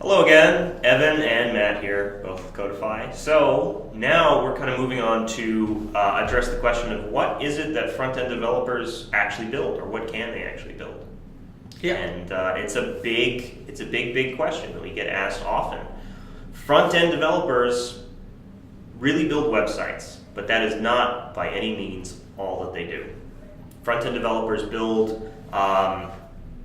Hello again, Evan and Matt here, both with Codify. So now we're kind of moving on to address the question of what is it that front-end developers actually build, or what can they actually build? Yeah. And it's a big question that we get asked often. Front-end developers really build websites, but that is not by any means all that they do. Front-end developers build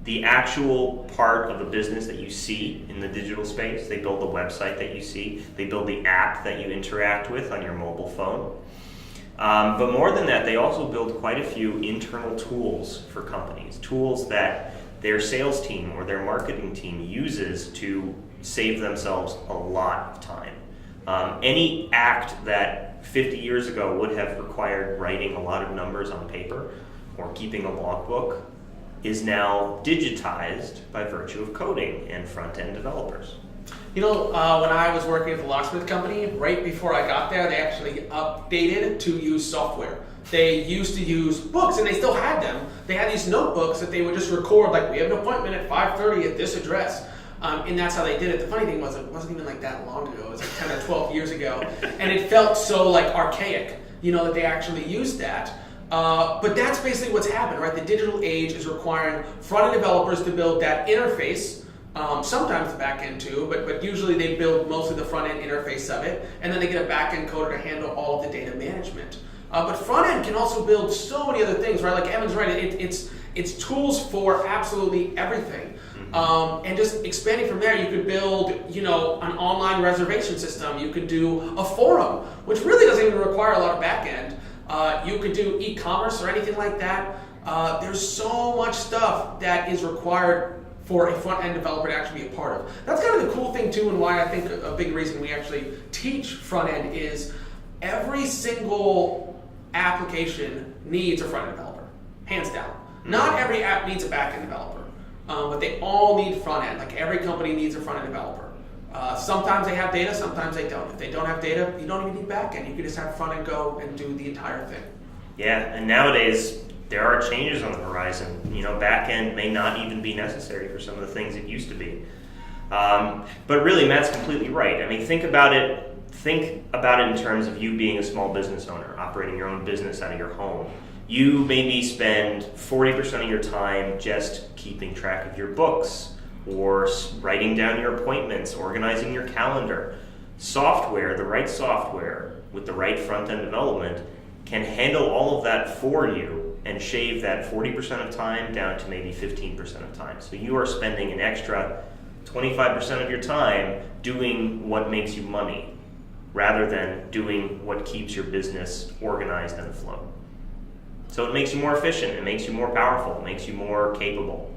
the actual part of the business that you see in the digital space. They build the website that you see. They build the app that you interact with on your mobile phone. But more than that, they also build quite a few internal tools for companies, tools that their sales team or their marketing team uses to save themselves a lot of time. Any act that 50 years ago would have required writing a lot of numbers on paper or keeping a logbook is now digitized by virtue of coding and front-end developers. You know, when I was working at the locksmith company, right before I got there, they actually updated to use software. They used to use books, and they still had them. They had these notebooks that they would just record, like, we have an appointment at 5:30 at this address. And that's how they did it. The funny thing was, it wasn't even like that long ago. It was like 10 or 12 years ago. And it felt so like archaic, that they actually used that. But that's basically what's happened, right? The digital age is requiring front-end developers to build that interface, sometimes the back-end too, but usually they build mostly the front-end interface of it, and then they get a back-end coder to handle all of the data management. But front-end can also build so many other things, right? Like Evan's right, it's tools for absolutely everything. And just expanding from there, you could build, an online reservation system. You could do a forum, which really doesn't even require a lot of back-end. You could do e-commerce or anything like that. There's so much stuff that is required for a front-end developer to actually be a part of. That's kind of the cool thing too, and why I think a big reason we actually teach front-end is every single application needs a front-end developer, hands down. Not every app needs a back-end developer, but they all need front-end. Like every company needs a front-end developer. Sometimes they have data, sometimes they don't. If they don't have data, you don't even need backend. You can just have front end go and do the entire thing. Yeah, and nowadays there are changes on the horizon. Backend may not even be necessary for some of the things it used to be. But really, Matt's completely right. I mean, think about it in terms of you being a small business owner, operating your own business out of your home. You maybe spend 40% of your time just keeping track of your books, or writing down your appointments, organizing your calendar. The right software with the right front-end development can handle all of that for you and shave that 40% of time down to maybe 15% of time. So you are spending an extra 25% of your time doing what makes you money, rather than doing what keeps your business organized and afloat. So it makes you more efficient, it makes you more powerful, it makes you more capable.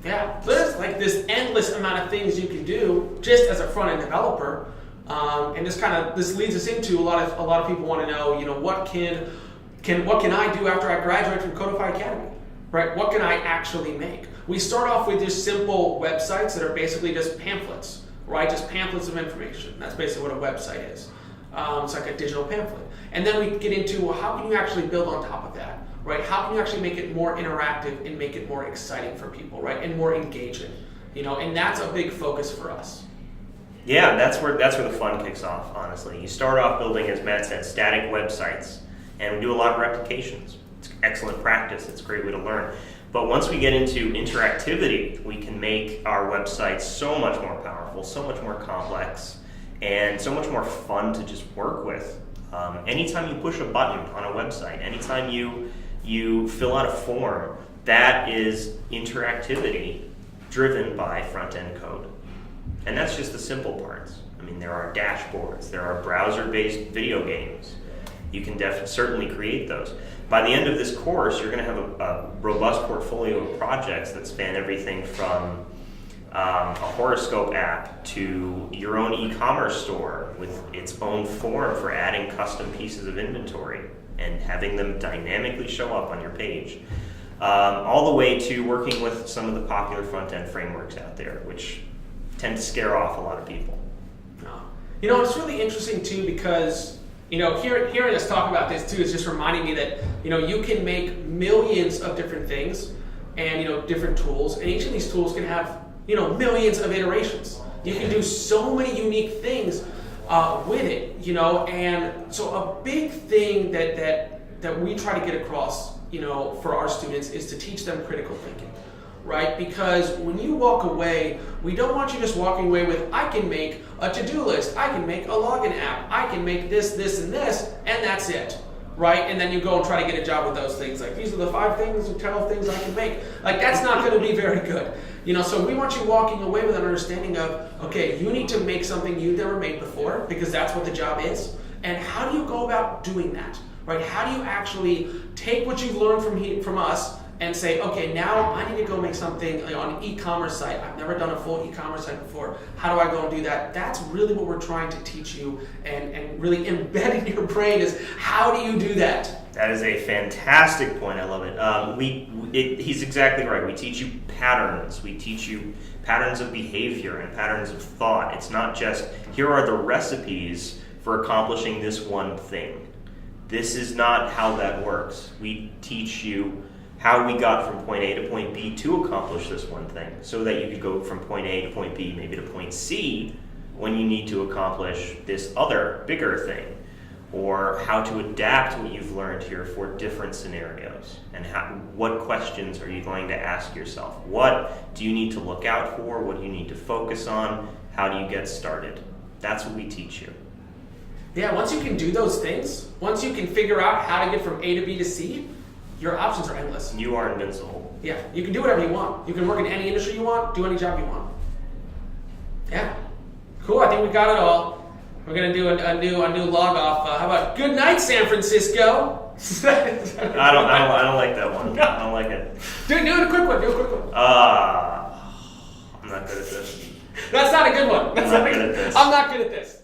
Yeah, there's like this endless amount of things you can do just as a front-end developer, and this leads us into a lot of people want to know, what can I do after I graduate from Codify Academy, right? What can I actually make? We start off with just simple websites that are basically just pamphlets, right? Just pamphlets of information. That's basically what a website is. It's like a digital pamphlet, and then we get into, well, how can you actually build on top of that? Right? How can you actually make it more interactive and make it more exciting for people, right? And more engaging, and that's a big focus for us. Yeah, that's where the fun kicks off, honestly. You start off building, as Matt said, static websites, and we do a lot of replications. It's excellent practice, it's a great way to learn. But once we get into interactivity, we can make our websites so much more powerful, so much more complex, and so much more fun to just work with. Anytime you push a button on a website, anytime you fill out a form, that is interactivity driven by front-end code. And that's just the simple parts. I mean, there are dashboards, there are browser-based video games. You can certainly create those. By the end of this course, you're going to have a robust portfolio of projects that span everything from a horoscope app to your own e-commerce store with its own form for adding custom pieces of inventory and having them dynamically show up on your page, all the way to working with some of the popular front-end frameworks out there, which tend to scare off a lot of people. It's really interesting too, because hearing us talk about this too is just reminding me that you can make millions of different things and different tools, and each of these tools can have millions of iterations. You can do so many unique things with it, you know. And so a big thing that we try to get across, you know, for our students is to teach them critical thinking, right? Because when you walk away, we don't want you just walking away with, I can make a to-do list, I can make a login app, I can make this, and this, and that's it, right? And then you go and try to get a job with those things. Like, these are the 5 things or 10 things I can make. Like, that's not going to be very good. You know, so we want you walking away with an understanding of, okay, you need to make something you've never made before, because that's what the job is. And how do you go about doing that, right? How do you actually take what you've learned from us and say, okay, now I need to go make something on an e-commerce site. I've never done a full e-commerce site before. How do I go and do that? That's really what we're trying to teach you and really embed in your brain is, how do you do that? That is a fantastic point. I love it. He's exactly right. We teach you patterns. We teach you patterns of behavior and patterns of thought. It's not just, here are the recipes for accomplishing this one thing. This is not how that works. We teach you how we got from point A to point B to accomplish this one thing, so that you could go from point A to point B, maybe to point C, when you need to accomplish this other bigger thing, or how to adapt what you've learned here for different scenarios, and what questions are you going to ask yourself? What do you need to look out for? What do you need to focus on? How do you get started? That's what we teach you. Yeah, once you can do those things, once you can figure out how to get from A to B to C, your options are endless. You are invincible. Yeah, you can do whatever you want. You can work in any industry you want, do any job you want. Yeah, cool. I think we got it all. We're gonna do a new log off. How about good night, San Francisco? I don't like that one. I don't like it. Do a quick one. I'm not good at this. That's not a good one. I'm not good at this. I'm not good at this.